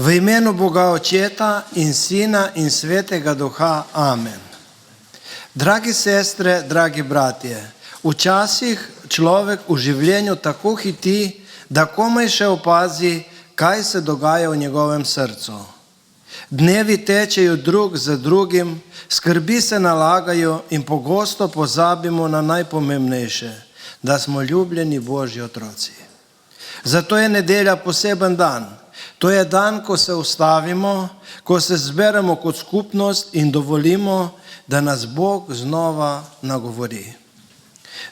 V imenu Boga Očeta in Sina in Svetega Duha. Amen. Dragi sestre, dragi bratje, včasih človek v življenju tako hiti, da komaj še opazi, kaj se dogaja v njegovem srcu. Dnevi tečejo drug za drugim, skrbi se nalagajo in pogosto pozabimo na najpomembnejše, da smo ljubljeni Božji otroci. Zato je nedelja poseben dan. To je dan, ko se ustavimo, ko se zberemo kot skupnost in dovolimo, da nas Bog znova nagovori.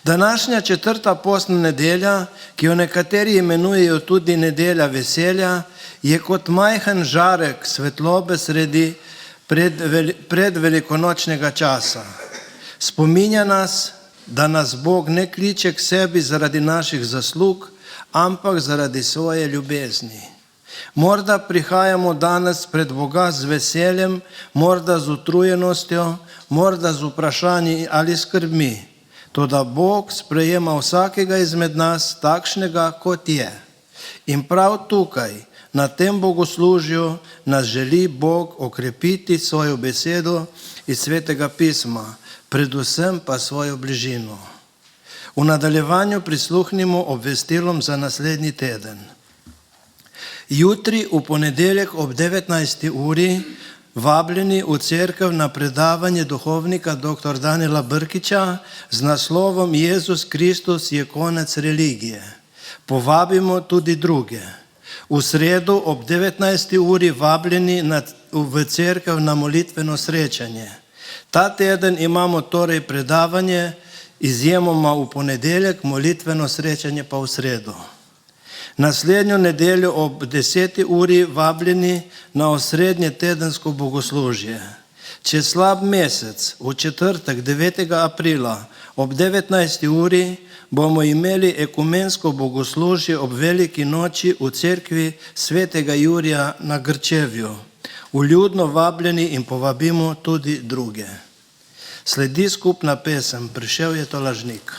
Današnja 4. postna nedelja, ki jo nekateri imenujejo tudi nedelja veselja, je kot majhen žarek svetlobe sredi predvelikonočnega časa. Spominja nas, da nas Bog ne kliče k sebi zaradi naših zaslug, ampak zaradi svoje ljubezni. Morda prihajamo danes pred Boga z veseljem, morda z utrujenostjo, morda z vprašanji ali skrbmi. Toda Bog sprejema vsakega izmed nas takšnega, kot je. In prav tukaj, na tem bogoslužju, nas želi Bog okrepiti svojo besedo iz Svetega pisma, predvsem pa svojo bližino. V nadaljevanju prisluhnimo obvestilom za naslednji teden. Jutri, v ponedeljek ob 19. uri, vabljeni v cerkev na predavanje duhovnika dr. Danila Brkića z naslovom Jezus Kristus je konec religije. Povabimo tudi druge. V sredo ob 19. uri vabljeni v cerkev na molitveno srečanje. Ta teden imamo torej predavanje, izjemoma v ponedeljek, molitveno srečanje pa v sredo. Naslednjo nedeljo ob 10. uri vabljeni na osrednje tedensko bogoslužje. Čez slab mesec, v četrtek 9. aprila ob 19. uri bomo imeli ekumensko bogoslužje ob veliki noči v cerkvi Svetega Jurija na Grčevju. Vljudno vabljeni in povabimo tudi druge. Sledi skupna pesem Prišel je tolažnik.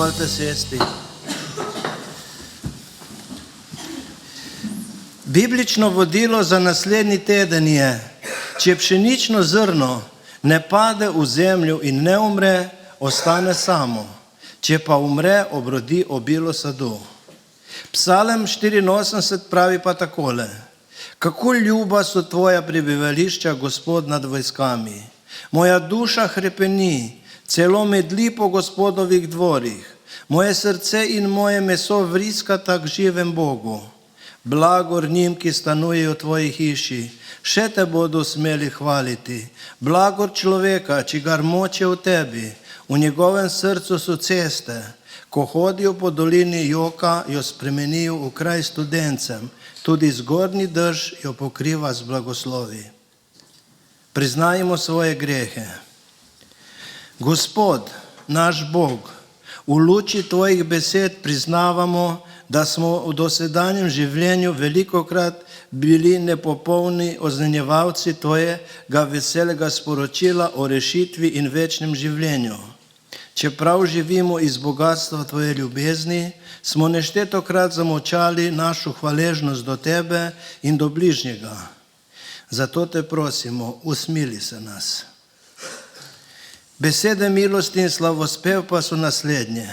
Izvolite sesti. Biblično vodilo za naslednji teden je: če pšenično zrno ne pade v zemljo in ne umre, ostane samo. Če pa umre, obrodi obilo sadu. Psalm 84 pravi pa takole: kako ljuba so tvoja prebivališča, Gospod nad vojskami. Moja duša hrepeni, celo medli po Gospodovih dvorih. Moje srce in moje meso vriskata k živem Bogu. Blagor njim, ki stanujejo v tvoji hiši, še te bodo smeli hvaliti. Blagor človeka, čigar moč je v tebi, v njegovem srcu so ceste. Ko hodijo po dolini joka, jo spremenijo v kraj studencem, tudi zgornji dež jo pokriva z blagoslovi. Priznajmo svoje grehe. Gospod, naš Bog, v luči tvojih besed priznavamo, da smo v dosedanjem življenju velikokrat bili nepopolni oznanjevalci tvojega veselega sporočila o rešitvi in večnem življenju. Čeprav živimo iz bogatstva tvoje ljubezni, smo neštetokrat zamolčali našo hvaležnost do tebe in do bližnjega. Zato te prosimo, usmili se nas. Besede milosti in slavospev pa so naslednje.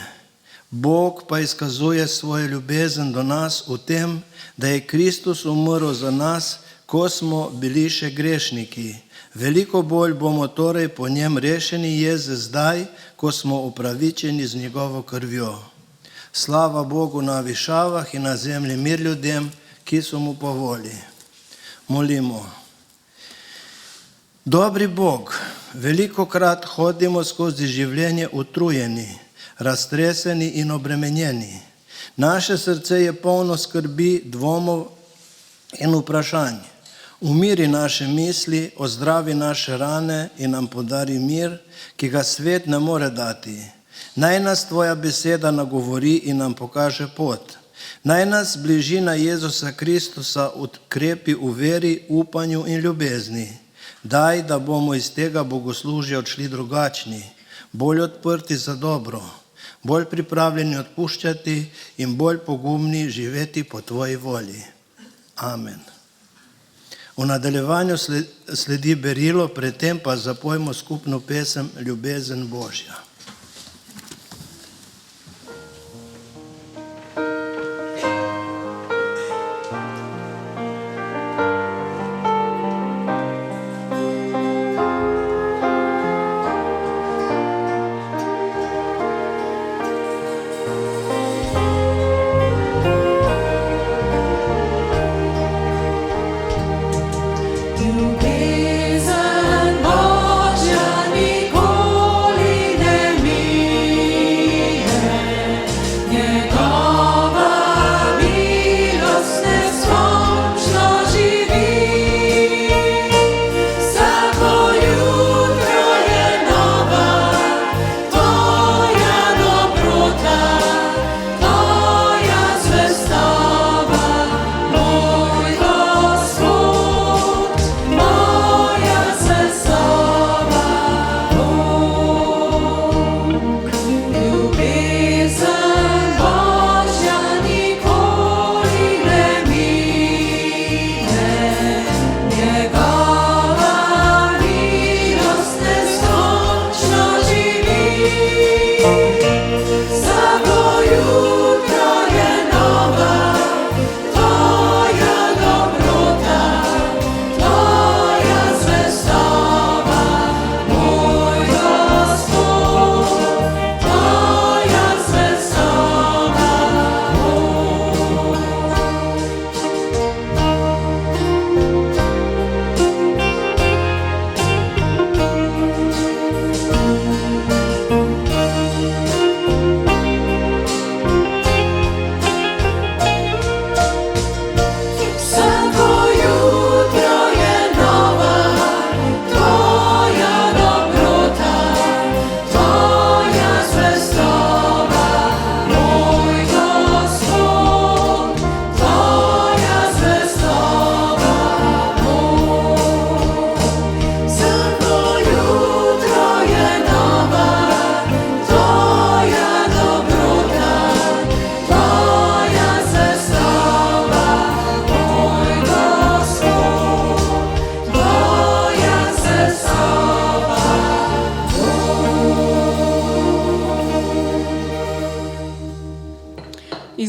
Bog pa izkazuje svojo ljubezen do nas v tem, da je Kristus umrl za nas, ko smo bili še grešniki. Veliko bolj bomo torej po njem rešeni jeze zdaj, ko smo upravičeni z njegovo krvjo. Slava Bogu na višavah in na zemlji mir ljudem, ki so mu po volji. Molimo. Dobri Bog, velikokrat hodimo skozi življenje utrujeni, raztreseni in obremenjeni. Naše srce je polno skrbi, dvomov in vprašanj. Umiri naše misli, ozdravi naše rane in nam podari mir, ki ga svet ne more dati. Naj nas tvoja beseda nagovori in nam pokaže pot. Naj nas bližina Jezusa Kristusa ukrepi v veri, upanju in ljubezni. Daj, da bomo iz tega bogoslužja odšli drugačni, bolj odprti za dobro, bolj pripravljeni odpuščati in bolj pogumni živeti po tvoji volji. Amen. V nadaljevanju sledi berilo, predtem pa zapojmo skupno pesem Ljubezen Božja. Ljubezen Božja nikoli ne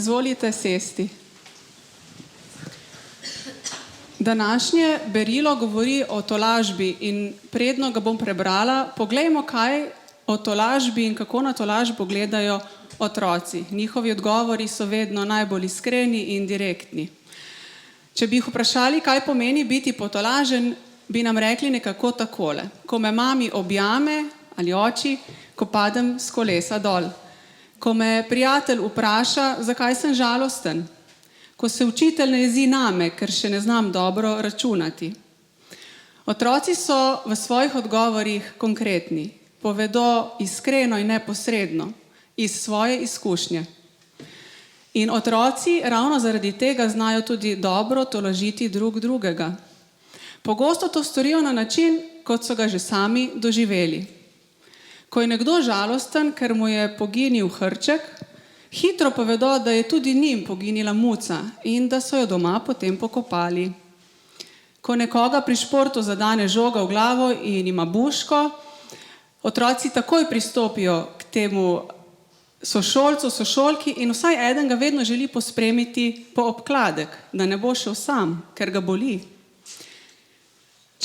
izvolite sesti. Današnje berilo govori o tolažbi in predno ga bom prebrala. Poglejmo, kaj o tolažbi in kako na tolažbo gledajo otroci. Njihovi odgovori so vedno najbolj iskreni in direktni. Če bi jih vprašali, kaj pomeni biti potolažen, bi nam rekli nekako takole. Ko me mami objame ali oči, ko padem s kolesa dol. Ko me prijatelj vpraša, zakaj sem žalosten. Ko se učitelj ne jezi name, ker še ne znam dobro računati. Otroci so v svojih odgovorih konkretni. Povedo iskreno in neposredno, iz svoje izkušnje. In otroci ravno zaradi tega znajo tudi dobro tolažiti drug drugega. Pogosto to storijo na način, kot so ga že sami doživeli. Ko je nekdo žalosten, ker mu je poginil hrček, hitro povedo, da je tudi njim poginila muca in da so jo doma potem pokopali. Ko nekoga pri športu zadane žoga v glavo in ima buško, otroci takoj pristopijo k temu sošolcu, sošolki in vsaj eden ga vedno želi pospremiti po obkladek, da ne bo šel sam, ker ga boli.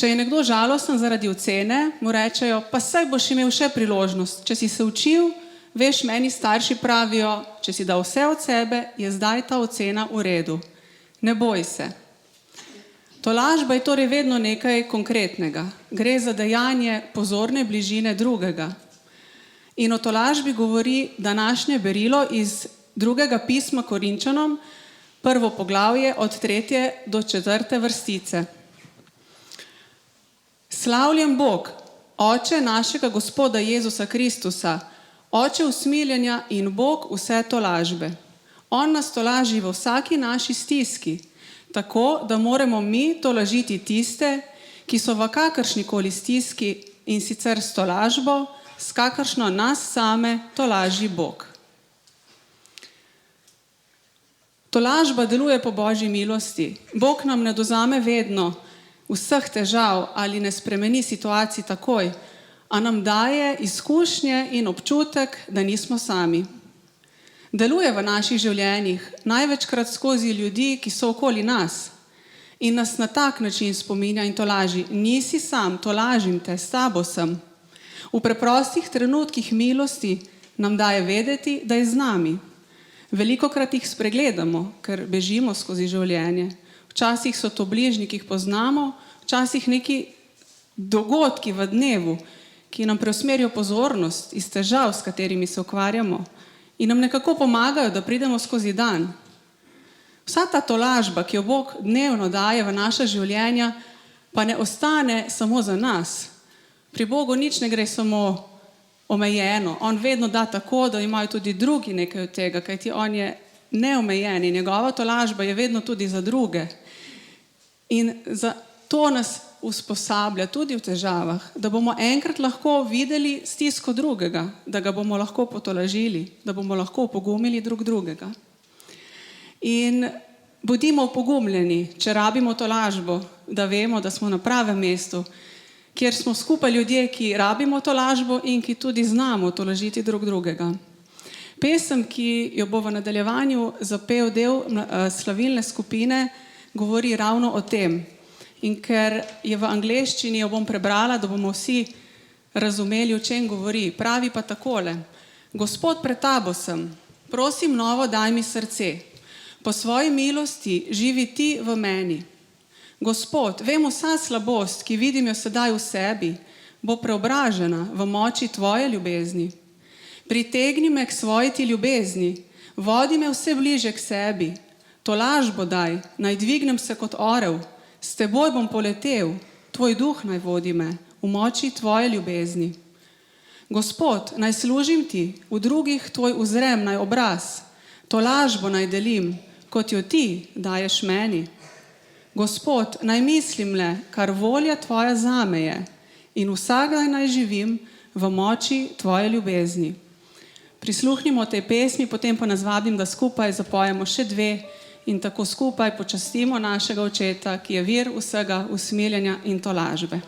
Če je nekdo žalosten zaradi ocene, mu rečejo, pa saj boš imel še priložnost. Če si se učil, veš, meni starši pravijo, če si dal vse od sebe, je zdaj ta ocena v redu. Ne boj se. Tolažba je torej vedno nekaj konkretnega. Gre za dejanje pozorne bližine drugega. In o tolažbi govori današnje berilo iz 2. pisma Korinčanom, 1. poglavje od 3. do 4. vrstice. Slavljen Bog, Oče našega Gospoda Jezusa Kristusa, Oče usmiljenja in Bog vse tolažbe. On nas tolaži v vsaki naši stiski, tako da moramo mi tolažiti tiste, ki so v kakršnikoli stiski, in sicer s tolažbo, s kakršno nas same tolaži Bog. Tolažba deluje po Božji milosti. Bog nam ne dozame vedno vseh težav ali ne spremeni situacij takoj, a nam daje izkušnje in občutek, da nismo sami. Deluje v naših življenjih, največkrat skozi ljudi, ki so okoli nas, in nas na tak način spominja in tolaži. Nisi sam, tolažim te, s tabo sem. V preprostih trenutkih milosti nam daje vedeti, da je z nami. Velikokrat jih spregledamo, ker bežimo skozi življenje. Včasih so to bližnji, ki jih poznamo, včasih neki dogodki v dnevu, ki nam preusmerijo pozornost iz težav, s katerimi se ukvarjamo in nam nekako pomagajo, da pridemo skozi dan. Vsa ta tolažba, ki jo Bog dnevno daje v naša življenja, pa ne ostane samo za nas. Pri Bogu nič ne gre samo omejeno. On vedno da tako, da imajo tudi drugi nekaj od tega, kajti on je neomejen in njegova tolažba je vedno tudi za druge. In za to nas usposablja tudi v težavah, da bomo enkrat lahko videli stisko drugega, da ga bomo lahko potolažili, da bomo lahko opogumili drug drugega. In bodimo opogumljeni, če rabimo tolažbo, da vemo, da smo na pravem mestu, kjer smo skupaj ljudje, ki rabimo tolažbo in ki tudi znamo tolažiti drug drugega. Pesem, ki jo bo v nadaljevanju zapel del slavilne skupine, govori ravno o tem. In ker je v angleščini, jo bom prebrala, da bomo vsi razumeli, o čem govori. Pravi pa takole: Gospod, pred tabo sem, prosim novo daj mi srce. Po svoji milosti živi ti v meni. Gospod, vem vsa slabost, ki vidim jo sedaj v sebi, bo preobražena v moči tvoje ljubezni. Pritegni me k svoji ti ljubezni, vodi me vse bliže k sebi. Tolažbo daj, naj dvignem se kot orel, s teboj bom poletel, tvoj duh naj vodi me, v moči tvoje ljubezni. Gospod, naj služim ti, v drugih tvoj uzrem naj obraz, tolažbo naj delim, kot jo ti daješ meni. Gospod, naj mislim le, kar volja tvoja zame je, in vsak dan naj živim v moči tvoje ljubezni. Prisluhnimo tej pesmi, potem pa nas vabim, da skupaj zapojemo še dve in tako skupaj počastimo našega očeta, ki je vir vsega usmiljenja in tolažbe.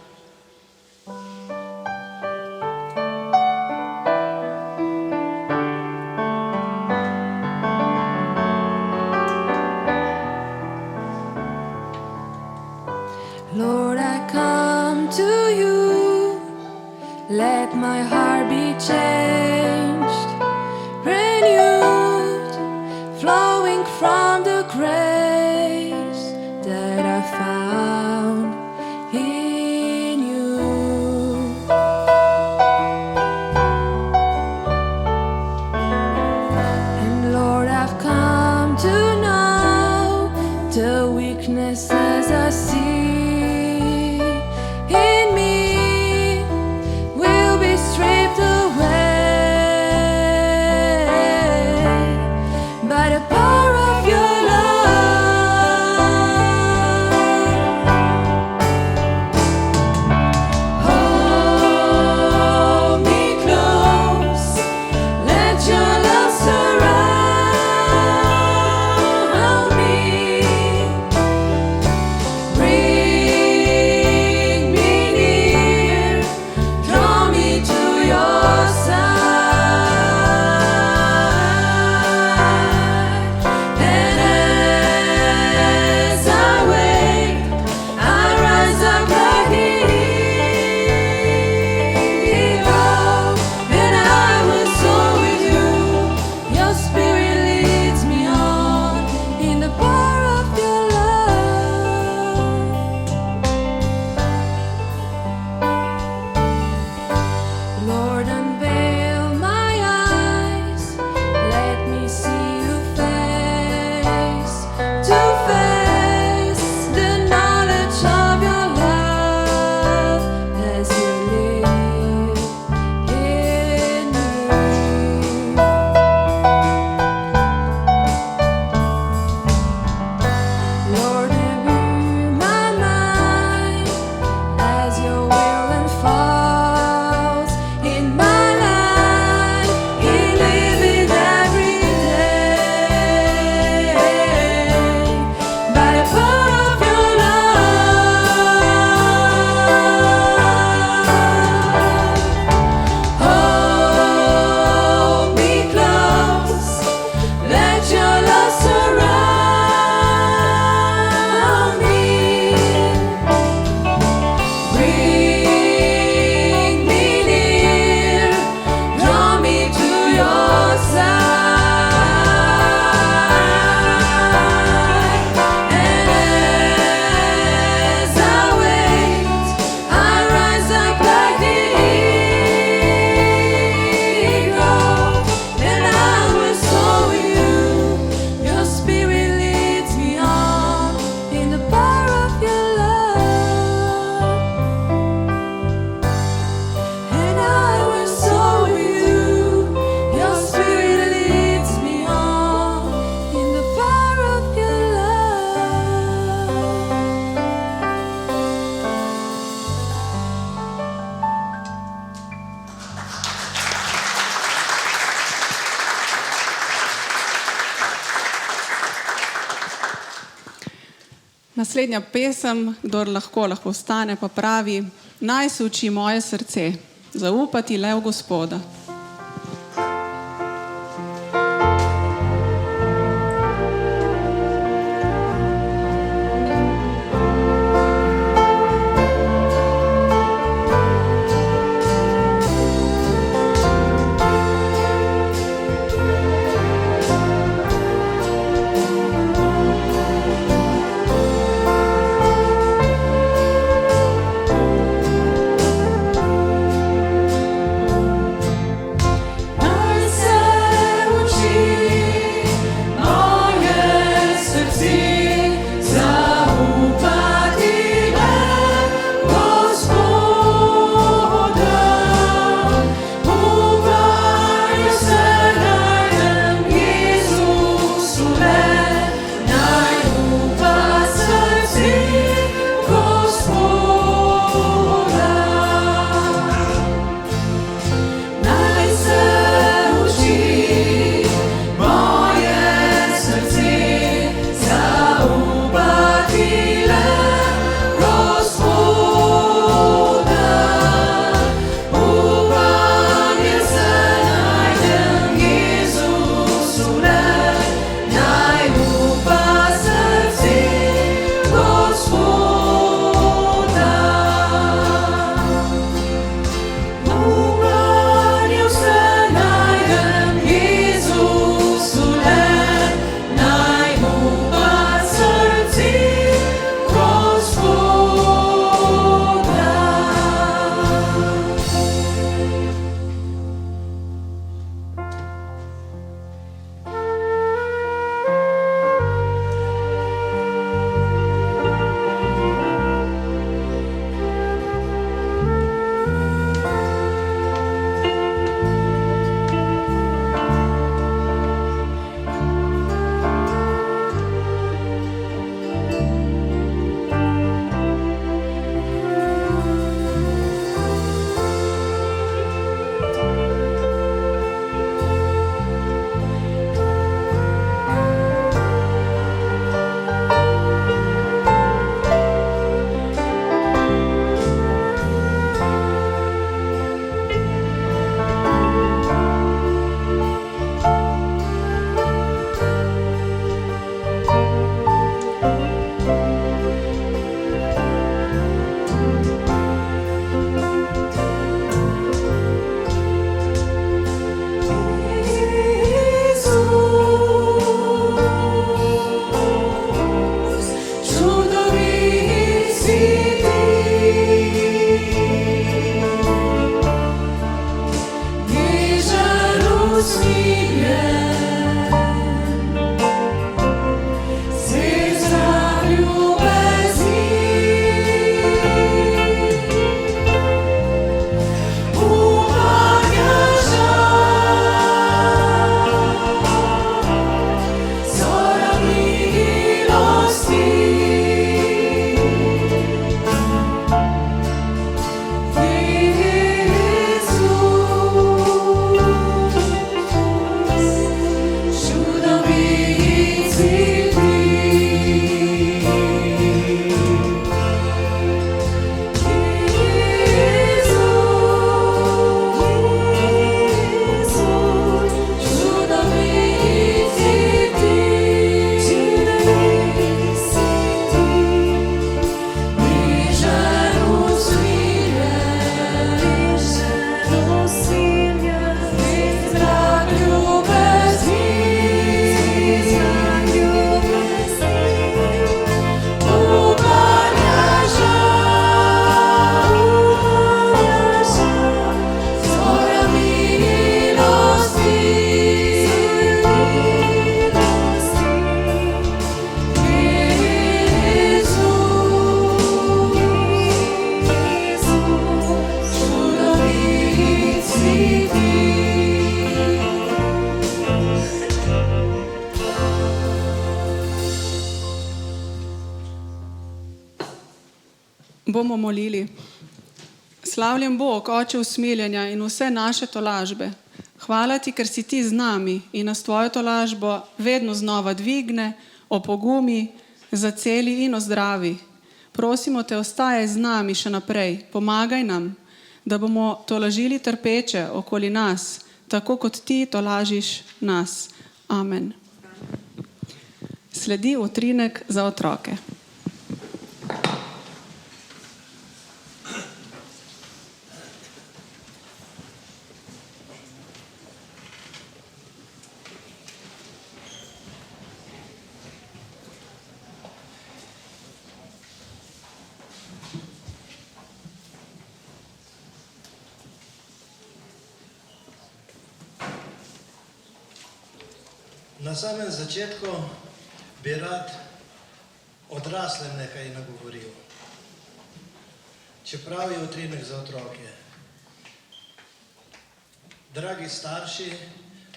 Let my heart be changed, renewed, flowing from the grace that I found in you. And Lord, I've come to know the weaknesses I see in me will be stripped away by the power of your love. Hold me close, let your love surround me. Bring me near, draw me to your side. And as I wait, I rise up like the eagle, and I will soar with you. Your spirit leads me on in the power of your love. Lord, unveil my eyes, let me see you face to face, the knowledge of your love as you live in me. Lord, renew my mind as your will unfolds in my life, in living every day by the power of your love. Hold me close, let your love surround me. Bring me near, draw me to your side. And as I wait, I rise up like the eagle, and I will soar with you. Your spirit leads me on in the power of your love. And I will soar with you. Your spirit leads me on in the power of your love. Naslednja pesem, kdor lahko, lahko vstane, pa pravi: Naj se uči moje srce, zaupati le v Gospoda. Bomo molili. Slavljen Bog, Oče usmiljenja in vse naše tolažbe. Hvala ti, ker si ti z nami in nas tvojo tolažbo vedno znova dvigne, opogumi, zaceli in ozdravi. Prosimo te, ostajaj z nami še naprej, pomagaj nam, da bomo tolažili trpeče okoli nas, tako kot ti tolažiš nas. Amen. Sledi utrinek za otroke. Na samem začetku bi rad odraslem nekaj nagovoril, čeprav je utrinek za otroke. Dragi starši,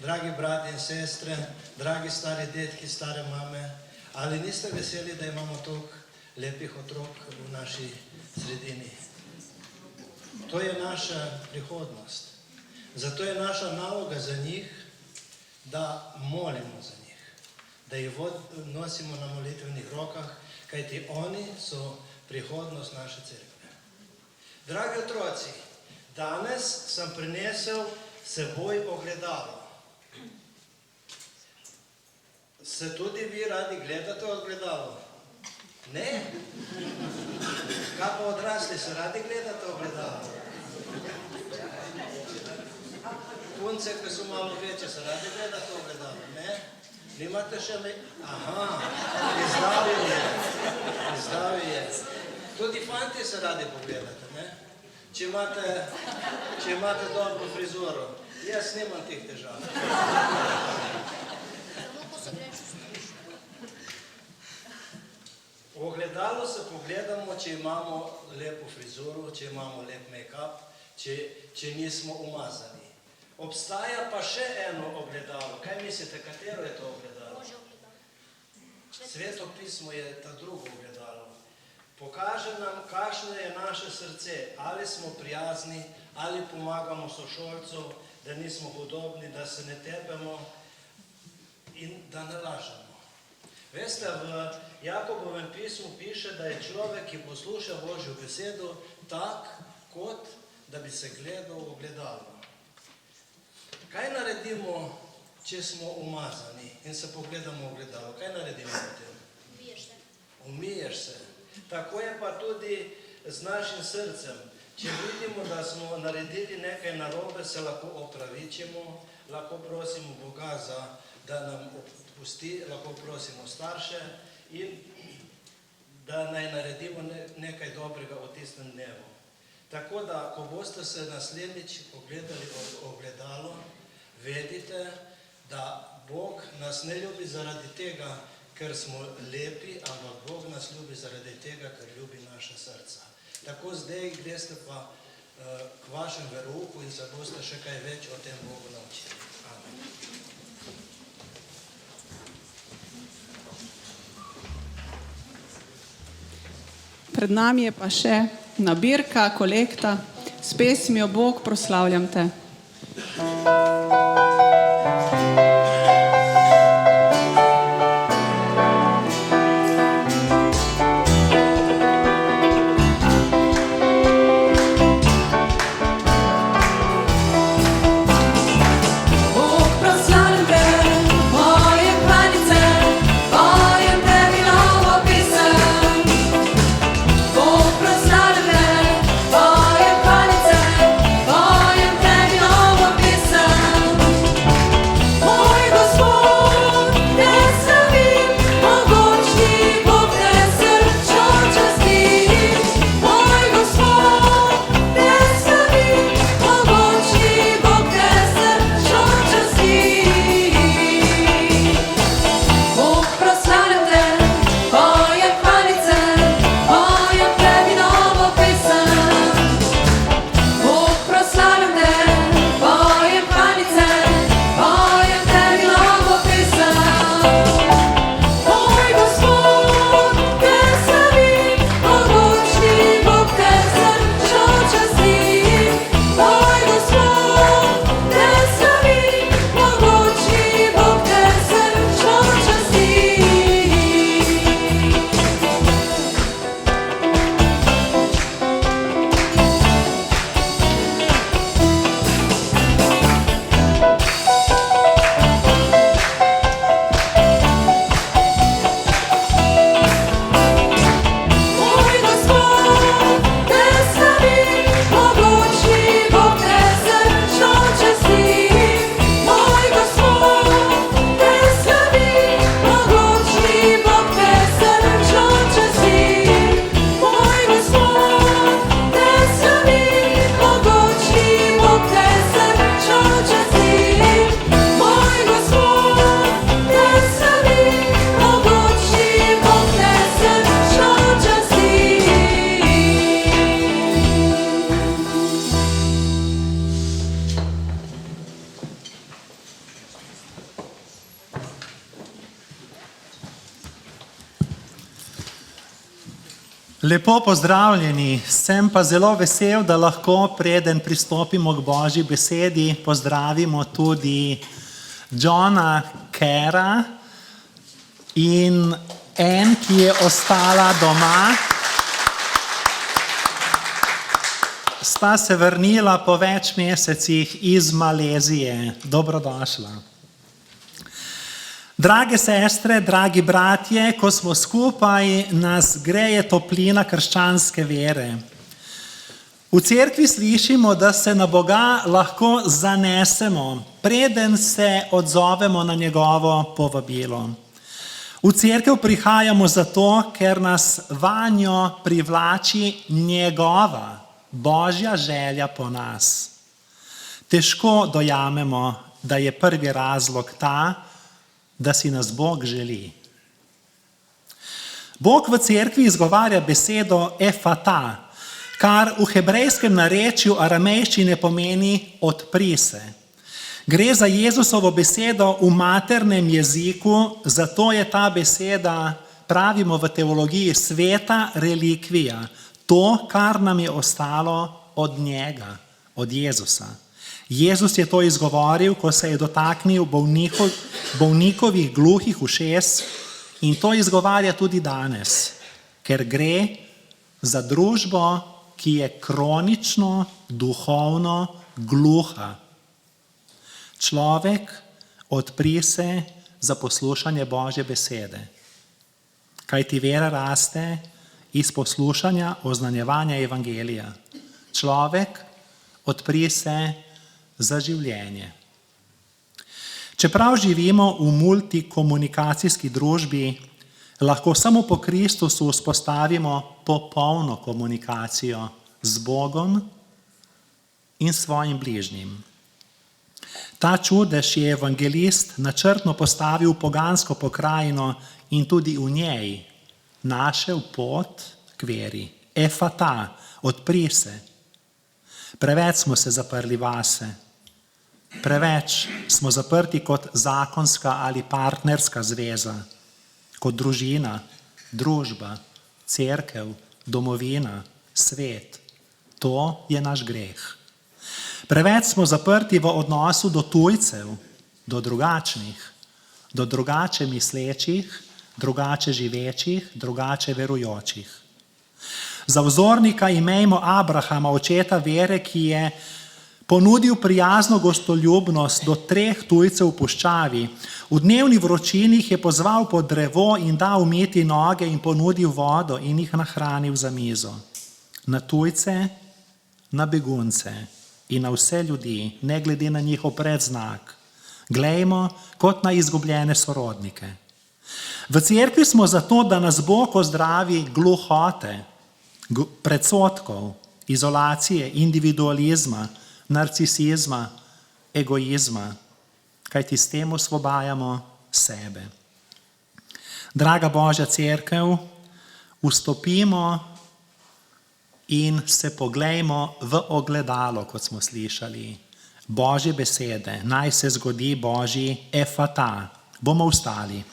dragi brati in sestre, dragi stari detki, stare mame, ali niste veseli, da imamo toliko lepih otrok v naši sredini? To je naša prihodnost. Zato je naša naloga za njih, da molimo za njih, da jih nosimo na molitvenih rokah, kajti oni so prihodnost naše cerkve. Dragi otroci, danes sem prinesel s seboj ogledalo. Se tudi vi radi gledate ogledalo? Ne? Kaj pa odrasli, se radi gledate ogledalo? Punce, ki so malo večje, se radi gledate ogledalo? Ne? Nimate še me... Aha, izdavil je. Tudi fanti se radi pogledate, ne? Če imate dobro frizuro. Jaz nimam teh težav. V ogledalo se pogledamo, če imamo lepo frizuro, če imamo lep make-up, če nismo umazani. Obstaja pa še eno ogledalo. Kaj mislite, katero je to ogledalo? Sveto pismo je ta drugo ogledalo. Pokaže nam, kakšno je naše srce, ali smo prijazni, ali pomagamo sošolcu, da nismo hudobni, da se ne tepemo in da ne lažemo. Veste, v Jakobovem pismu piše, da je človek, ki posluša Božjo besedo, tak, kot da bi se gledal v ogledalo. Kaj naredimo, če smo umazani in se pogledamo v ogledalo? Kaj naredimo potem? Umiješ se. Tako je pa tudi z našim srcem. Če vidimo, da smo naredili nekaj narobe, se lahko opravičimo, lahko prosimo Boga, da nam odpusti, lahko prosimo starše in da naj naredimo nekaj dobrega v tistem dnevu. Tako da, ko boste se naslednjič pogledali v ogledalo, vedite, da Bog nas ne ljubi zaradi tega, ker smo lepi, ampak Bog nas ljubi zaradi tega, ker ljubi naša srca. Tako zdaj greste pa k vašem verouku in se boste še kaj več o tem Bogu naučili. Amen. Pred nami je pa še nabirka, kolekta s pesmijo Bog, proslavljam te. Lepo pozdravljeni, sem pa zelo vesel, da lahko preden pristopimo k Božji besedi, pozdravimo tudi Johna Kera in en, ki je ostala doma, sta se vrnila po več mesecih iz Malezije. Dobrodošla. Drage sestre, dragi bratje, ko smo skupaj, nas greje toplina krščanske vere. V cerkvi slišimo, da se na Boga lahko zanesemo, preden se odzovemo na njegovo povabilo. V cerkev prihajamo zato, ker nas vanjo privlači njegova, Božja želja po nas. Težko dojamemo, da je prvi razlog ta, da si nas Bog želi. Bog v cerkvi izgovarja besedo efata, kar v hebrejskem narečju aramejščine pomeni odpri se. Gre za Jezusovo besedo v maternem jeziku, zato je ta beseda, pravimo v teologiji, sveta relikvija, to, kar nam je ostalo od njega, od Jezusa. Jezus je to izgovoril, ko se je dotaknil bolnikovih gluhih ušes in to izgovarja tudi danes, ker gre za družbo, ki je kronično, duhovno gluha. Človek odpri se za poslušanje Božje besede, kajti vera raste iz poslušanja, oznanjevanja evangelija. Človek odpri se za življenje. Čeprav živimo v multikomunikacijski družbi, lahko samo po Kristusu vzpostavimo popolno komunikacijo z Bogom in svojim bližnjim. Ta čudež je evangelist načrtno postavil v pogansko pokrajino in tudi v njej našel pot k veri. Efata, odpri se. Preveč smo se zaprli vase. Preveč smo zaprti kot zakonska ali partnerska zveza, kot družina, družba, cerkev, domovina, svet. To je naš greh. Preveč smo zaprti v odnosu do tujcev, do drugačnih, do drugače mislečih, drugače živečih, drugače verujočih. Za vzornika imejmo Abrahama, očeta vere, ki je ponudil prijazno gostoljubnost do 3 tujcev v puščavi. V dnevni vročini jih je pozval pod drevo in dal umiti noge in ponudil vodo in jih nahranil za mizo. Na tujce, na begunce in na vse ljudi, ne glede na njihov predznak, glejmo kot na izgubljene sorodnike. V cerkvi smo zato, da nas Bog ozdravi gluhote, predsodkov, izolacije, individualizma, narcisizma, egoizma, kajti s tem osvobajamo sebe. Draga Božja cerkev, vstopimo in se poglejmo v ogledalo, kot smo slišali. Božje besede, naj se zgodi Božji efata. Bomo vstali.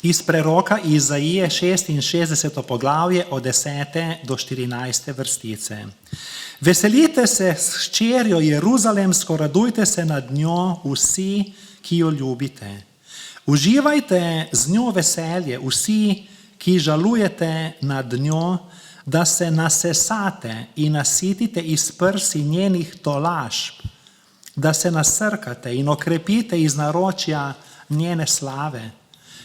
Iz preroka Izaije 66. poglavje od 10. do 14. vrstice. Veselite se s hčerjo Jeruzalemsko, radujte se nad njo vsi, ki jo ljubite. Uživajte z njo veselje vsi, ki žalujete nad njo, da se nasesate in nasitite iz prsi njenih tolažb, da se nasrkate in okrepite iz naročja njene slave.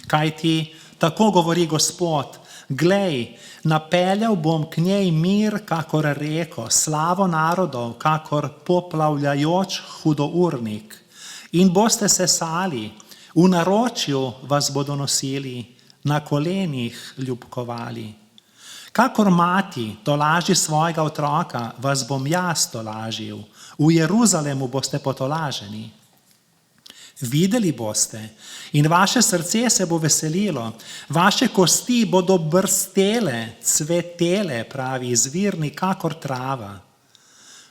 Kajti tako govori Gospod, glej, napeljal bom k njej mir, kakor reko, slavo narodov, kakor poplavljajoč hudournik. In boste sesali, v naročju vas bodo nosili, na kolenih ljubkovali. Kakor mati tolaži svojega otroka, vas bom jaz tolažil, v Jeruzalemu boste potolaženi. Videli boste in vaše srce se bo veselilo, vaše kosti bodo brstele, cvetele, pravi izvirni, kakor trava.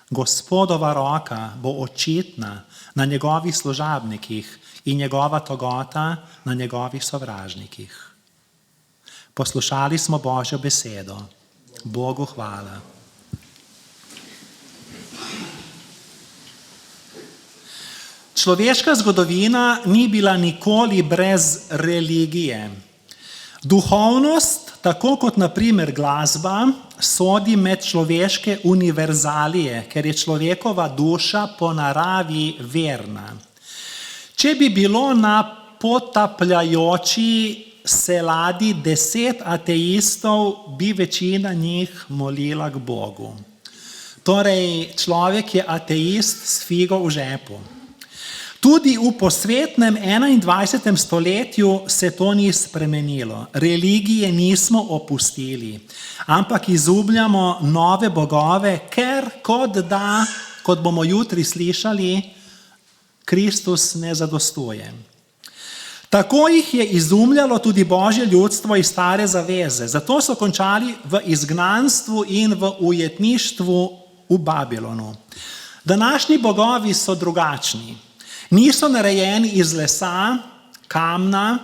Gospodova roka bo očitna na njegovih služabnikih in njegova togota na njegovih sovražnikih. Poslušali smo Božjo besedo. Bogu hvala. Človeška zgodovina ni bila nikoli brez religije. Duhovnost, tako kot na primer glasba, sodi med človeške univerzalije, ker je človekova duša po naravi verna. Če bi bilo na potapljajoči se ladji 10 ateistov, bi večina njih molila k Bogu. Torej, človek je ateist s figo v žepu. Tudi v posvetnem 21. stoletju se to ni spremenilo. Religije nismo opustili, ampak izumljamo nove bogove, ker kot bomo jutri slišali, Kristus ne zadostuje. Tako jih je izumljalo tudi Božje ljudstvo iz Stare zaveze. Zato so končali v izgnanstvu in v ujetništvu v Babilonu. Današnji bogovi so drugačni. Niso narejeni iz lesa, kamna,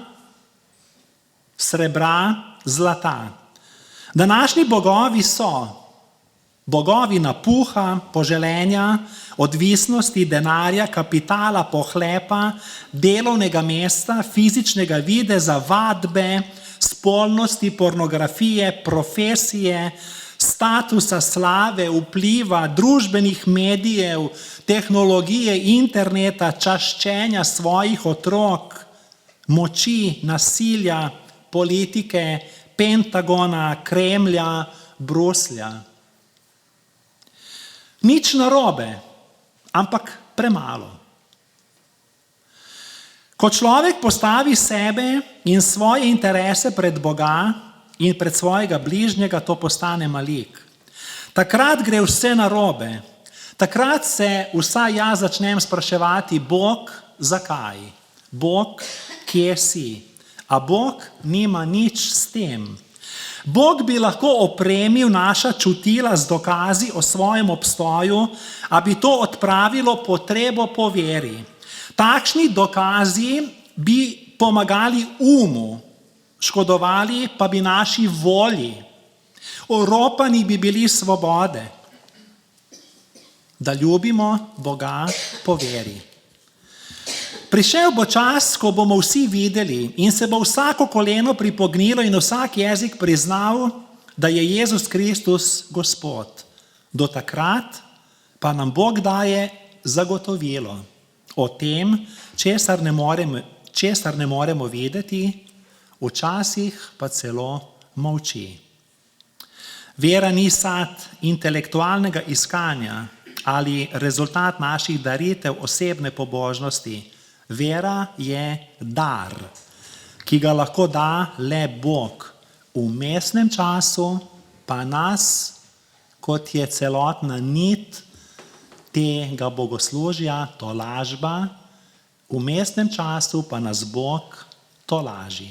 srebra, zlata. Današnji bogovi so bogovi napuha, poželenja, odvisnosti, denarja, kapitala, pohlepa, delovnega mesta, fizičnega videza, vadbe, spolnosti, pornografije, profesije, statusa, slave, vpliva, družbenih medijev, tehnologije, interneta, čaščenja svojih otrok, moči, nasilja, politike, Pentagona, Kremlja, Bruslja. Nič narobe, ampak premalo. Ko človek postavi sebe in svoje interese pred Boga in pred svojega bližnjega, to postane malik. Takrat gre vse narobe. Takrat se vsaj jaz začnem spraševati, Bog, zakaj? Bog, kje si? A Bog nima nič s tem. Bog bi lahko opremil naša čutila z dokazi o svojem obstoju, a bi to odpravilo potrebo po veri. Takšni dokazi bi pomagali umu, škodovali pa bi naši volji. Oropani bi bili svobode, da ljubimo Boga po veri. Prišel bo čas, ko bomo vsi videli in se bo vsako koleno pripognilo in vsak jezik priznal, da je Jezus Kristus Gospod. Do takrat pa nam Bog daje zagotovilo o tem, česar ne moremo videti, včasih pa celo molči. Vera ni sad intelektualnega iskanja ali rezultat naših daritev osebne pobožnosti. Vera je dar, ki ga lahko da le Bog. V vmesnem času pa nas, kot je celotna nit tega bogoslužja, tolažba, v vmesnem času pa nas Bog tolaži.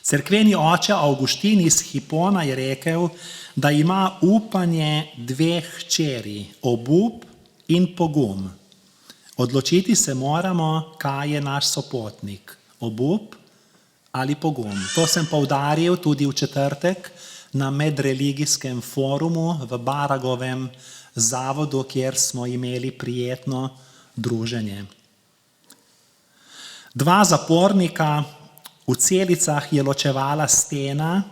Cerkveni oče Avguštin iz Hipona je rekel, da ima upanje dveh hčeri, obup in pogum. Odločiti se moramo, kaj je naš sopotnik, obup ali pogum. To sem poudaril tudi v četrtek na medreligijskem forumu v Baragovem zavodu, kjer smo imeli prijetno druženje. Dva zapornika v celicah je ločevala stena,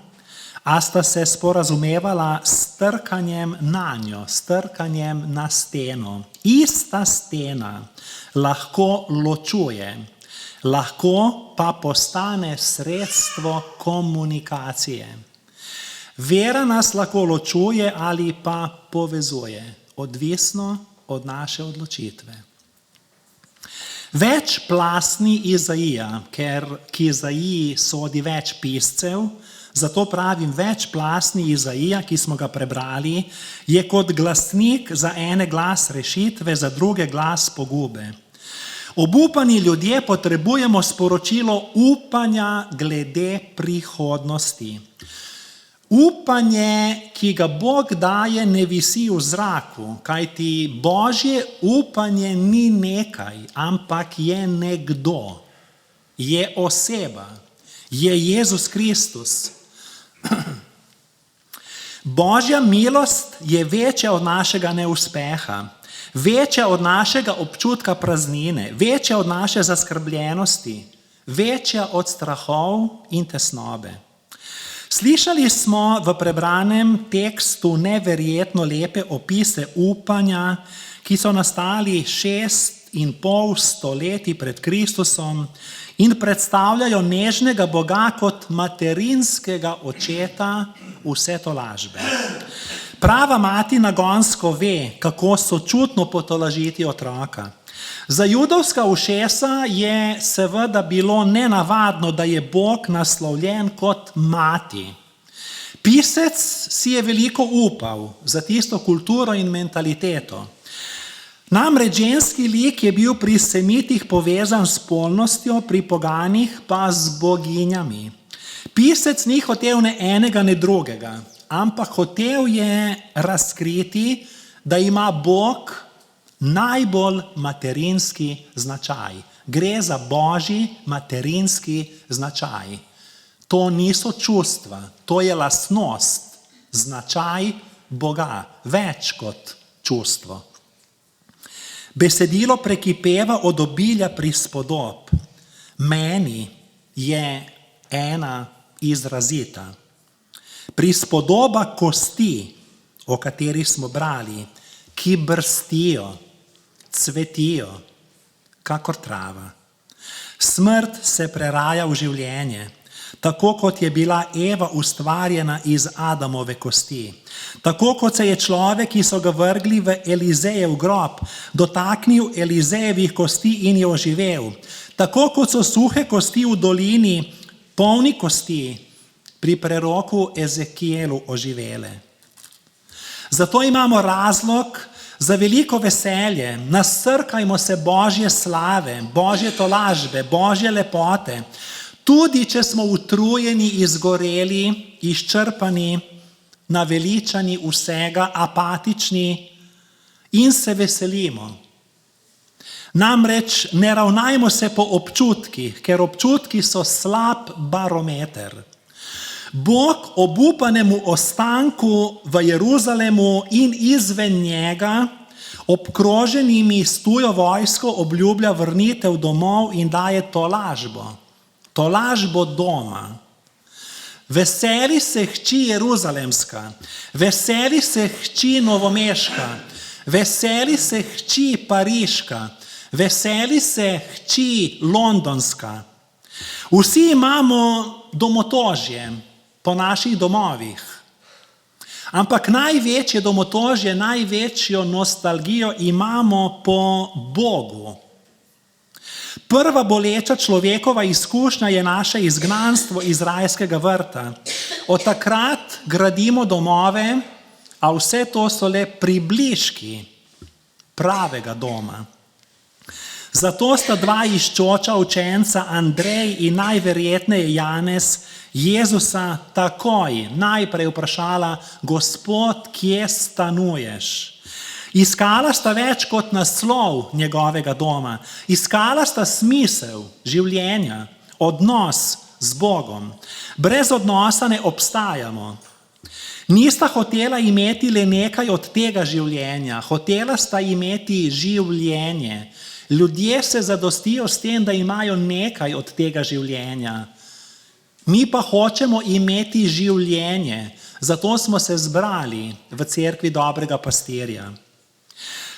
a sta se sporazumevala s trkanjem nanjo, s trkanjem na steno. Ista stena lahko ločuje, lahko pa postane sredstvo komunikacije. Vera nas lahko ločuje ali pa povezuje, odvisno od naše odločitve. Večplastni Izaija, ker k Izaiji sodi več piscev, zato pravim večplastni Izaija, ki smo ga prebrali, je kot glasnik za ene glas rešitve, za druge glas pogube. Obupani ljudje potrebujemo sporočilo upanja glede prihodnosti. Upanje, ki ga Bog daje, ne visi v zraku, kajti Božje upanje ni nekaj, ampak je nekdo, je oseba, je Jezus Kristus. Božja milost je večja od našega neuspeha, večja od našega občutka praznine, večja od naše zaskrbljenosti, večja od strahov in tesnobe. Slišali smo v prebranem tekstu neverjetno lepe opise upanja, ki so nastali 6,5 stoletij pred Kristusom in predstavljajo nežnega Boga kot materinskega očeta vse tolažbe. Prava mati nagonsko ve, kako sočutno potolažiti otroka. Za judovska ušesa je seveda bilo nenavadno, da je Bog naslovljen kot mati. Pisec si je veliko upal za tisto kulturo in mentaliteto. Namreč ženski lik je bil pri semitih povezan s spolnostjo, pri poganih pa z boginjami. Pisec ni hotel ne enega, ne drugega, ampak hotel je razkriti, da ima Bog najbolj materinski značaj. Gre za Božji materinski značaj. To niso čustva, to je lastnost, značaj Boga, več kot čustvo. Besedilo prekipeva od obilja prispodob. Meni je ena izrazita. Prispodoba kosti, o kateri smo brali, ki brstijo, cvetijo, kakor trava. Smrt se preraja v življenje, tako kot je bila Eva ustvarjena iz Adamove kosti. Tako kot se je človek, ki so ga vrgli v Elizejev grob, dotaknil Elizejevih kosti in je oživel. Tako kot so suhe kosti v dolini, polni kosti, pri preroku Ezekielu oživele. Zato imamo razlog Za veliko veselje nasrkajmo se Božje slave, Božje tolažbe, Božje lepote, tudi če smo utrujeni, izgoreli, izčrpani, naveličani vsega, apatični in se veselimo. Namreč ne ravnajmo se po občutkih, ker občutki so slab barometer. Bog obupanemu ostanku v Jeruzalemu in izven njega, obkroženimi s tujo vojsko, obljublja vrnitev domov in daje tolažbo doma. Veseli se hči Jeruzalemska, veseli se hči Novomeška, veseli se hči Pariška, veseli se hči Londonska. Vsi imamo domotožje po naših domovih, ampak največje domotožje, največjo nostalgijo imamo po Bogu. Prva boleča človekova izkušnja je naše izgnanstvo iz rajskega vrta. Od takrat gradimo domove, a vse to so le približki pravega doma. Zato sta dva iščoča učenca, Andrej in najverjetneje Janez, Jezusa takoj najprej vprašala: Gospod, kje stanuješ? Iskala sta več kot naslov njegovega doma. Iskala sta smisel življenja, odnos z Bogom. Brez odnosa ne obstajamo. Nista hotela imeti le nekaj od tega življenja, hotela sta imeti življenje. Ljudje se zadostijo s tem, da imajo nekaj od tega življenja. Mi pa hočemo imeti življenje, zato smo se zbrali v cerkvi dobrega pastirja.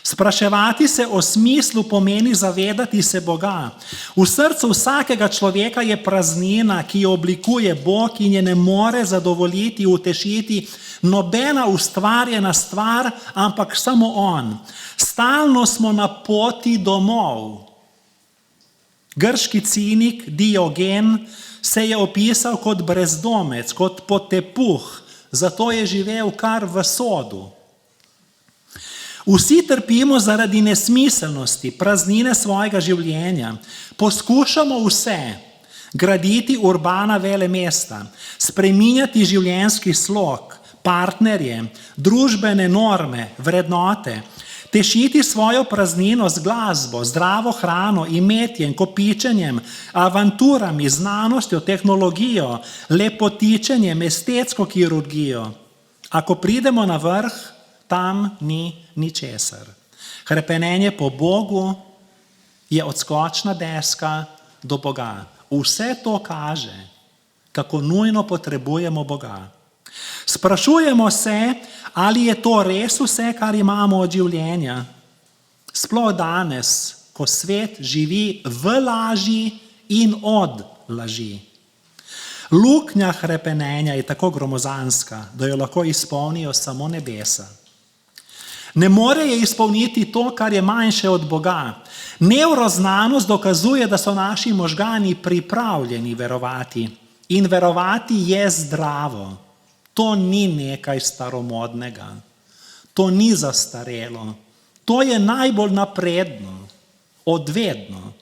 Spraševati se o smislu pomeni zavedati se Boga. V srcu vsakega človeka je praznina, ki jo oblikuje Bog in je ne more zadovoljiti, utešiti nobena ustvarjena stvar, ampak samo On. Stalno smo na poti domov. Grški cinik Diogen se je opisal kot brezdomec, kot potepuh, zato je živel kar v sodu. Vsi trpimo zaradi nesmiselnosti, praznine svojega življenja. Poskušamo vse, graditi urbana velemesta, spreminjati življenjski slog, partnerje, družbene norme, vrednote, tešiti svojo praznino z glasbo, zdravo hrano, imetjem, kopičenjem, avanturami, znanostjo, tehnologijo, lepotičenjem, estetsko kirurgijo. Ako pridemo na vrh, tam ni ničesar. Hrepenenje po Bogu je odskočna deska do Boga. Vse to kaže, kako nujno potrebujemo Boga. Sprašujemo se, ali je to res vse, kar imamo od življenja. Sploh danes, ko svet živi v laži in od laži. Luknja hrepenenja je tako gromozanska, da jo lahko izpolnijo samo nebesa. Ne more je izpolniti to, kar je manjše od Boga. Nevroznanost dokazuje, da so naši možgani pripravljeni verovati. In verovati je zdravo. To ni nekaj staromodnega. To ni zastarelo. To je najbolj napredno. Odvedno.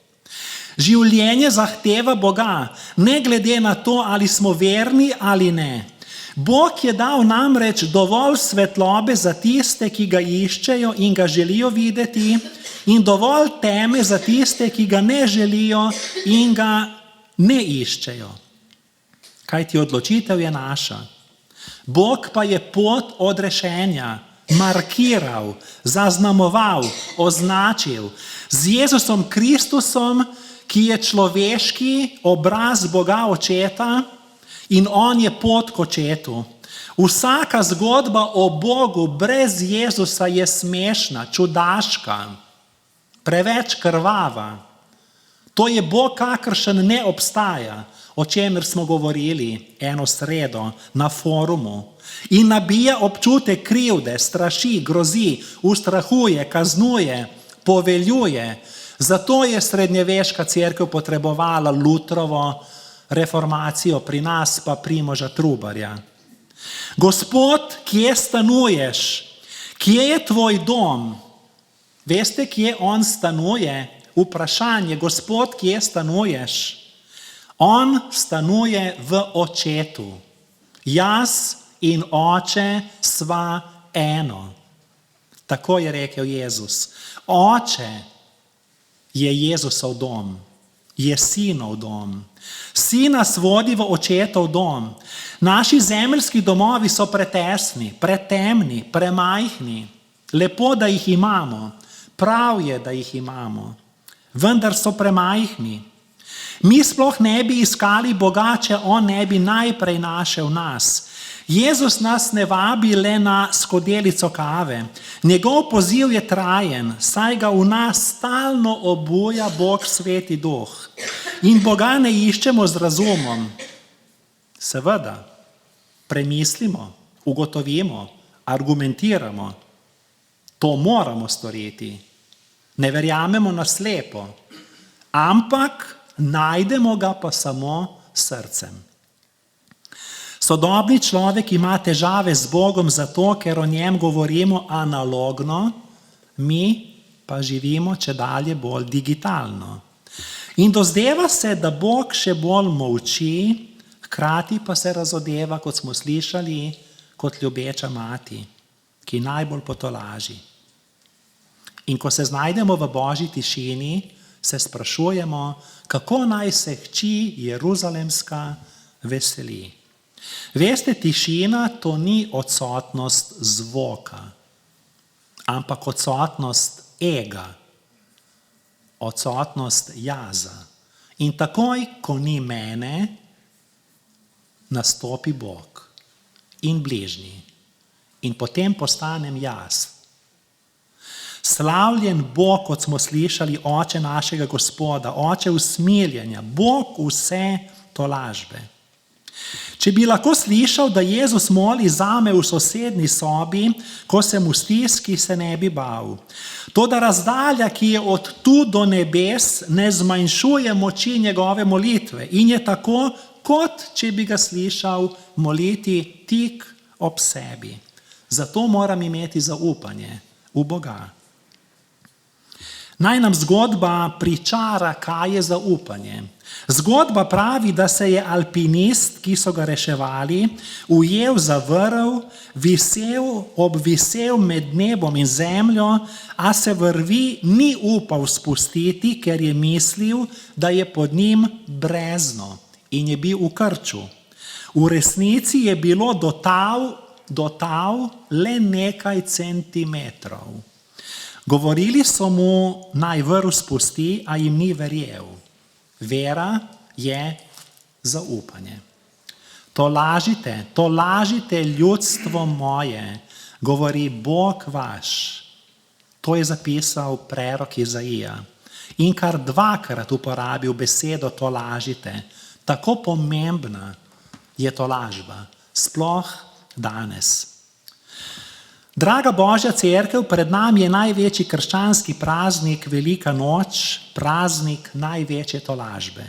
Življenje zahteva Boga, ne glede na to, ali smo verni ali ne. Bog je dal namreč dovolj svetlobe za tiste, ki ga iščejo in ga želijo videti, in dovolj teme za tiste, ki ga ne želijo in ga ne iščejo. Kajti odločitev je naša. Bog pa je pot odrešenja markiral, zaznamoval, označil z Jezusom Kristusom, ki je človeški obraz Boga Očeta, in on je pot k očetu. Vsaka zgodba o Bogu brez Jezusa je smešna, čudaška, preveč krvava. To je Bog, kakršen ne obstaja, o čemer smo govorili eno sredo na forumu. In nabija občutek krivde, straši, grozi, ustrahuje, kaznuje, poveljuje. Zato je srednjeveška cerkev potrebovala Lutrovo reformacijo, pri nas pa Primoža Trubarja. Gospod, kje stanuješ? Kje je tvoj dom? Veste, kje on stanuje? Vprašanje, Gospod, kje stanuješ? On stanuje v Očetu. Jaz in Oče sva eno. Tako je rekel Jezus. Oče je Jezusov dom, je Sinov dom. Sin nas vodi v Očetov dom. Naši zemeljski domovi so pretesni, pretemni, premajhni. Lepo, da jih imamo. Prav je, da jih imamo. Vendar so premajhni. Mi sploh ne bi iskali Boga, če on ne bi najprej našel nas. Jezus nas ne vabi le na skodelico kave. Njegov poziv je trajen, saj ga v nas stalno obuja Bog Sveti Duh. In Boga ne iščemo z razumom. Seveda, premislimo, ugotovimo, argumentiramo. To moramo storiti. Ne verjamemo na slepo, ampak najdemo ga pa samo s srcem. Sodobni človek ima težave z Bogom zato, ker o njem govorimo analogno, mi pa živimo čedalje bolj digitalno. In dozdeva se, da Bog še bolj molči, hkrati pa se razodeva, kot smo slišali, kot ljubeča mati, ki najbolj potolaži. In ko se znajdemo v božji tišini, se sprašujemo, kako naj se hči Jeruzalemska veseli. Veste, tišina to ni odsotnost zvoka, ampak odsotnost ega, odsotnost jaza. In takoj, ko ni mene, nastopi Bog in bližnji. In potem postanem jaz. Slavljen Bog, kot smo slišali, Oče našega Gospoda, Oče usmiljenja, Bog vse tolažbe. Če bi lahko slišal, da Jezus moli zame v sosednji sobi, ko sem v stiski, se ne bi bal. Toda razdalja, ki je od tu do nebes, ne zmanjšuje moči njegove molitve in je tako, kot če bi ga slišal moliti tik ob sebi. Zato moram imeti zaupanje v Boga. Naj nam zgodba pričara, kaj je zaupanje. Zgodba pravi, da se je alpinist, ki so ga reševali, ujel za vrv, obvisel med nebom in zemljo, a se vrvi ni upal spustiti, ker je mislil, da je pod njim brezno in je bil v krču. V resnici je bilo do tal le nekaj centimetrov. Govorili so mu, naj vrv spusti, a jim ni verjel. Vera je zaupanje. To lažite ljudstvo moje, govori Bog vaš. To je zapisal prerok Izaija. In kar dvakrat uporabil besedo to lažite. Tako pomembna je to lažba, sploh danes. Draga Božja cerkev, pred nami je največji krščanski praznik, Velika noč, praznik največje tolažbe.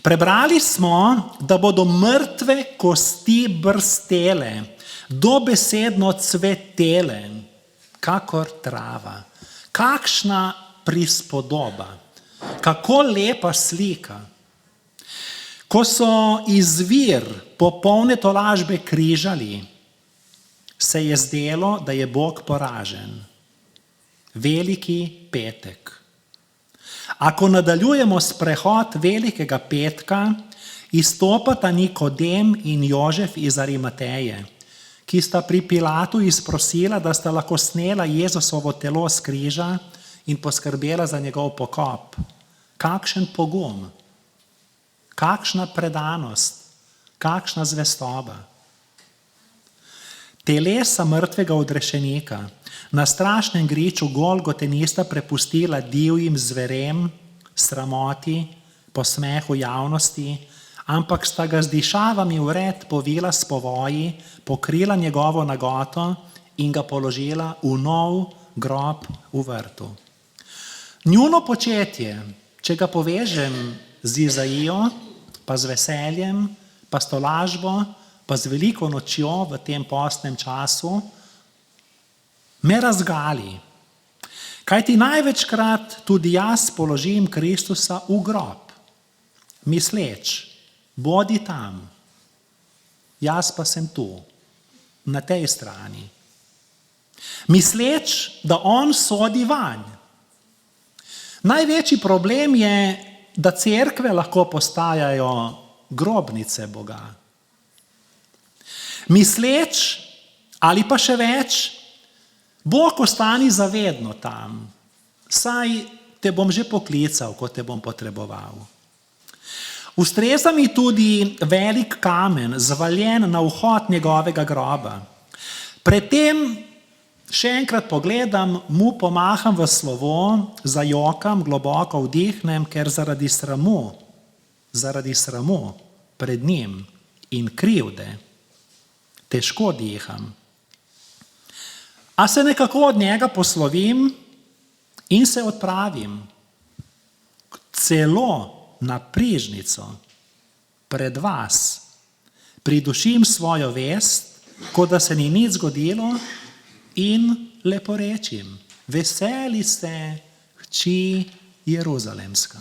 Prebrali smo, da bodo mrtve kosti brstele, dobesedno cvetele, kakor trava. Kakšna prispodoba, kako lepa slika. Ko so izvir popolne tolažbe križali, se je zdelo, da je Bog poražen. Veliki petek. Ako nadaljujemo sprehod Velikega petka, izstopata Nikodem in Jožef iz Arimateje, ki sta pri Pilatu izprosila, da sta lahko snela Jezusovo telo s križa in poskrbela za njegov pokop. Kakšen pogum, kakšna predanost, kakšna zvestoba. Telesa mrtvega odrešenika na strašnem griču Golgote nista prepustila divjim zverem, sramoti, posmehu javnosti, ampak sta ga z dišavami vred povila s povoji, pokrila njegovo nagoto in ga položila v nov grob v vrtu. Njuno početje, če ga povežem z Izaijo, pa z veseljem, pa s tolažbo, pa z veliko nočjo v tem postnem času, me razgali. Kajti največkrat tudi jaz položim Kristusa v grob, misleč, bodi tam, jaz pa sem tu, na tej strani. Misleč, da on sodi vanj. Največji problem je, da cerkve lahko postajajo grobnice Boga. Misleč, ali pa še več, Bog ostani zavedno tam, saj te bom že poklical, ko te bom potreboval. Ustreza mi tudi velik kamen, zvaljen na vhod njegovega groba. Predtem še enkrat pogledam, mu pomaham v slovo, zajokam, globoko vdihnem, ker zaradi sramu pred njim in krivde težko diham. A se nekako od njega poslovim in se odpravim celo na prižnico pred vas. Pridušim svojo vest, kot da se ni nič zgodilo in lepo rečim: veseli se, hči Jeruzalemska,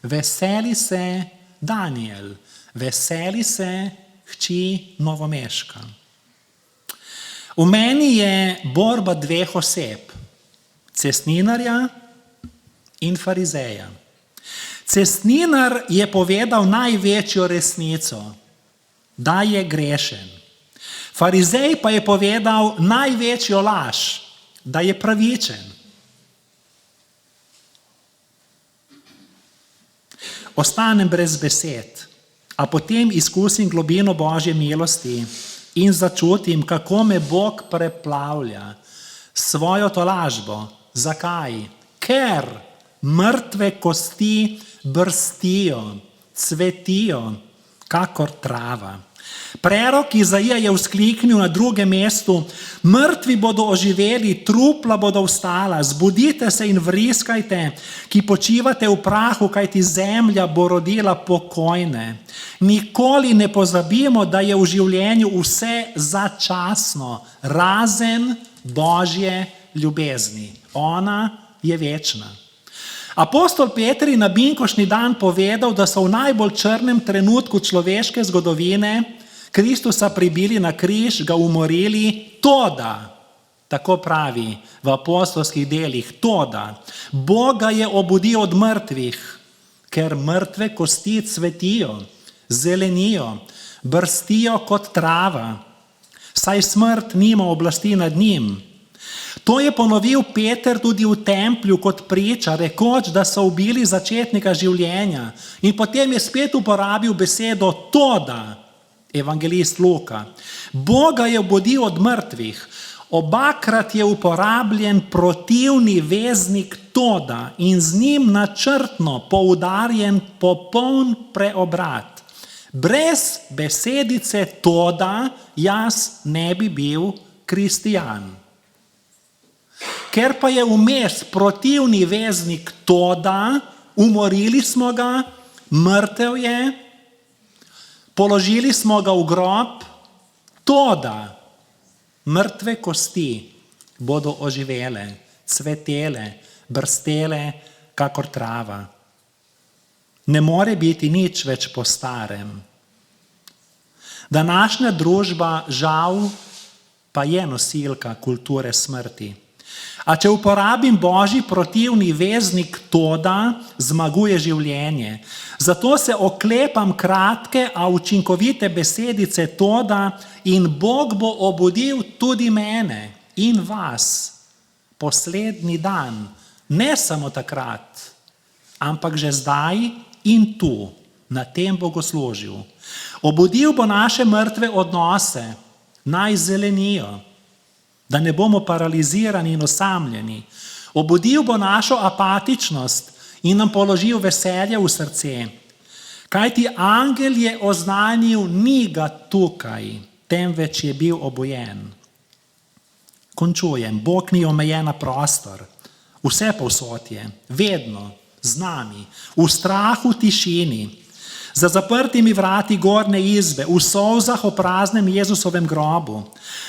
veseli se, Daniel, veseli se, hči Novomeška. V meni je borba dveh oseb, cestninarja in farizeja. Cestninar je povedal največjo resnico, da je grešen. Farizej pa je povedal največjo laž, da je pravičen. Ostanem brez besed, a potem izkusim globino Božje milosti in začutim, kako me Bog preplavlja s svojo tolažbo. Zakaj? Ker mrtve kosti brstijo, cvetijo, kakor trava. Prerok Izaija je vzkliknil na drugem mestu: mrtvi bodo oživeli, trupla bodo vstala, zbudite se in vriskajte, ki počivate v prahu, kajti zemlja bo rodila pokojne. Nikoli ne pozabimo, da je v življenju vse začasno, razen Božje ljubezni. Ona je večna. Apostol Peter je na binkoštni dan povedal, da so v najbolj črnem trenutku človeške zgodovine Kristusa pribili na križ, ga umorili, toda, tako pravi v apostolskih delih, toda, Boga je obudil od mrtvih, ker mrtve kosti cvetijo, zelenijo, brstijo kot trava, saj smrt nima oblasti nad njim. To je ponovil Peter tudi v templju kot priča, rekoč, da so ubili začetnika življenja, in potem je spet uporabil besedo toda, evangelist Luka. Boga je obudil od mrtvih. Obakrat je uporabljen protivni veznik toda in z njim načrtno poudarjen popoln preobrat. Brez besedice toda jaz ne bi bil kristijan. Ker pa je vmes protivni veznik toda, umorili smo ga, mrtev je, položili smo ga v grob, toda mrtve kosti bodo oživele, cvetele, brstele, kakor trava. Ne more biti nič več po starem. Današnja družba, žal, pa je nosilka kulture smrti. A če uporabim Božji protivni veznik toda, zmaguje življenje. Zato se oklepam kratke, a učinkovite besedice toda in Bog bo obudil tudi mene in vas poslednji dan, ne samo takrat, ampak že zdaj in tu, na tem bogoslužju. Obudil bo naše mrtve odnose, naj zelenijo, da ne bomo paralizirani in osamljeni. Obudil bo našo apatičnost in nam položil veselje v srce. Kajti angel je oznanil, ni ga tukaj, temveč je bil obojen. Končujem. Bog ni omejen na prostor. Vse povsod je, vedno, z nami, v strahu, tišini. Za zaprtimi vrati gornje izbe, v solzah o praznem Jezusovem grobu.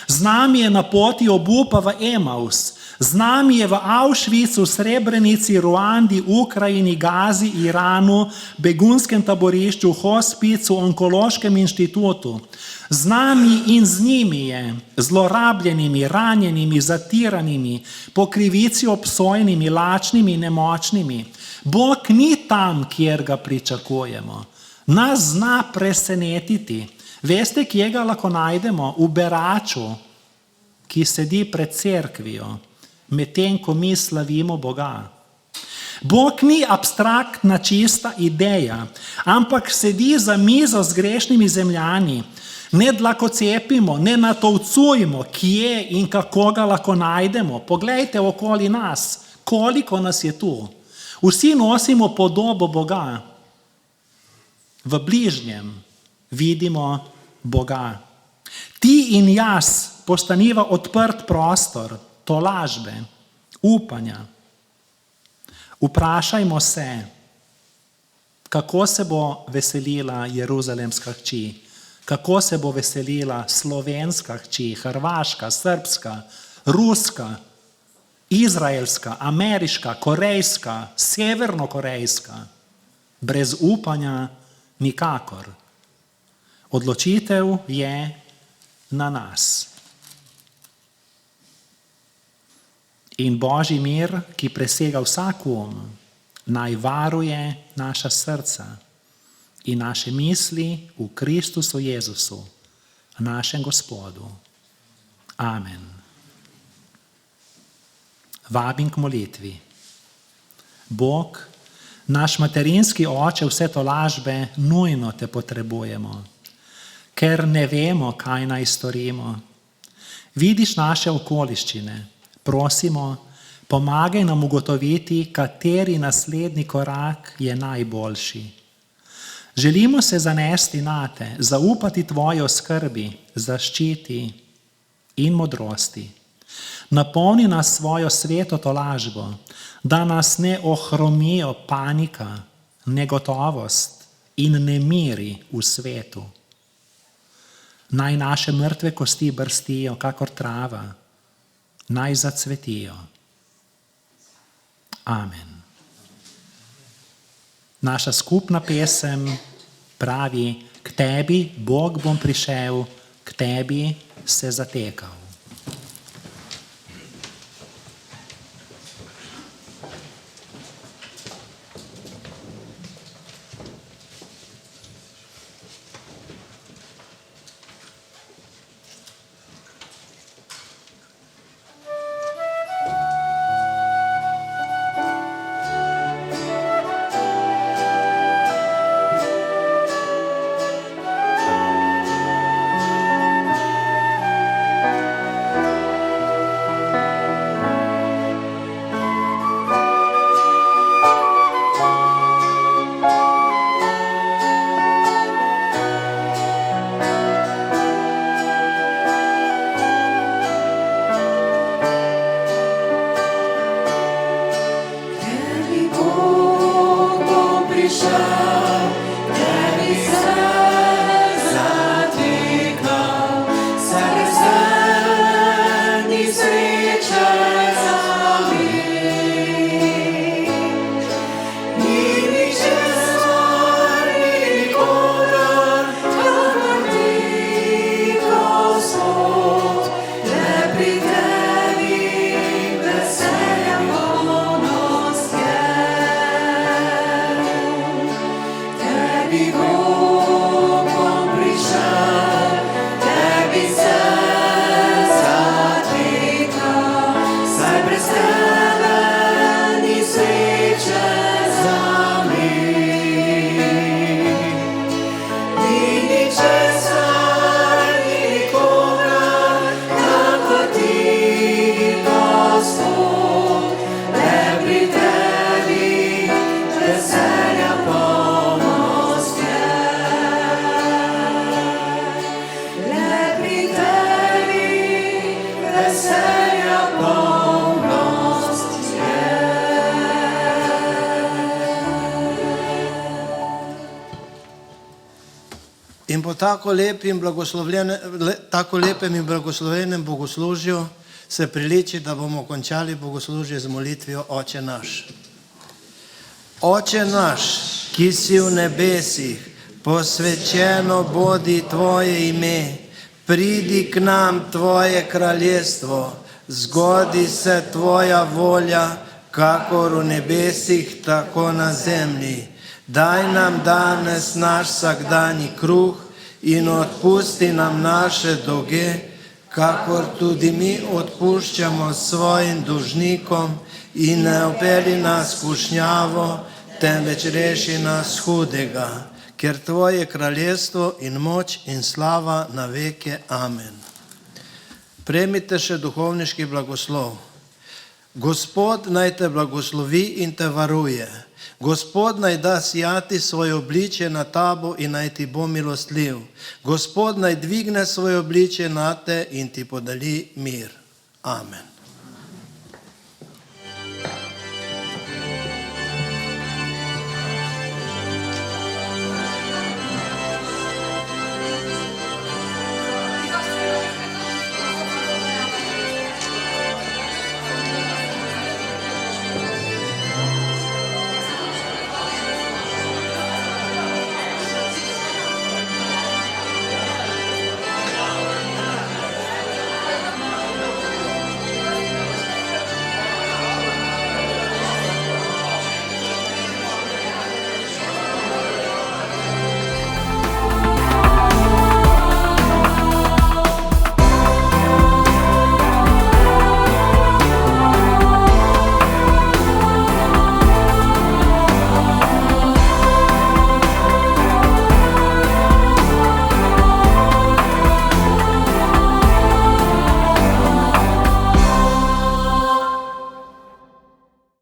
Z nami je na poti obupa v Emaus, z nami je v Auschwitzu, Srebrenici, Ruandi, Ukrajini, Gazi, Iranu, begunskem taborišču, hospicu, onkološkem inštitutu. Z nami in z njimi je, zlorabljenimi, ranjenimi, zatiranimi, po krivici obsojenimi, lačnimi, nemočnimi. Bog ni tam, kjer ga pričakujemo. Nas zna presenetiti. Veste, kje ga lahko najdemo? V beraču, ki sedi pred cerkvijo, medtem ko mi slavimo Boga. Bog ni abstraktna čista ideja, ampak sedi za mizo z grešnimi zemljani. Ne dlakocepimo, ne natovcujmo, kje in kako ga lahko najdemo. Poglejte okoli nas, koliko nas je tu. Vsi nosimo podobo Boga. V bližnjem vidimo Boga. Ti in jaz postaniva odprt prostor, tolažbe, upanja. Vprašajmo se, kako se bo veselila jeruzalemska hči, kako se bo veselila slovenska hči, hrvaška, srbska, ruska, izraelska, ameriška, korejska, severnokorejska. Brez upanja nikakor. Odločitev je na nas. In Božji mir, ki presega vsak naj varuje naša srca in naše misli v Kristusu Jezusu, našem Gospodu. Amen. Vabim k molitvi. Bog, naš materinski oče, vse tolažbe, nujno te potrebujemo, ker ne vemo, kaj naj storimo. Vidiš naše okoliščine, prosimo, pomagaj nam ugotoviti, kateri naslednji korak je najboljši. Želimo se zanesti nate, zaupati tvoji oskrbi, zaščiti in modrosti. Napolni nas svojo sveto tolažbo, da nas ne ohromijo panika, negotovost in nemiri v svetu. Naj naše mrtve kosti brstijo, kakor trava, naj zacvetijo. Amen. Naša skupna pesem pravi: k tebi, Bog, bom prišel, k tebi se zatekal. In po tako lepem in blagoslovljenem bogoslužju se priliči, da bomo končali bogoslužje z molitvijo Oče naš. Oče naš, ki si v nebesih, posvečeno bodi Tvoje ime, pridi k nam Tvoje kraljestvo, zgodi se Tvoja volja, kakor v nebesih, tako na zemlji. Daj nam danes naš vsakdanji kruh in odpusti nam naše dolge, kakor tudi mi odpuščamo svojim dolžnikom, in ne opeli nas v skušnjavo, temveč reši nas hudega, ker Tvoje je kraljestvo in moč in slava na veke. Amen. Prejmite še duhovniški blagoslov. Gospod naj te blagoslovi in te varuje. Gospod naj da sijati svoje obličje na tabo in naj ti bo milostljiv. Gospod naj dvigne svoje obličje na te in ti podeli mir. Amen.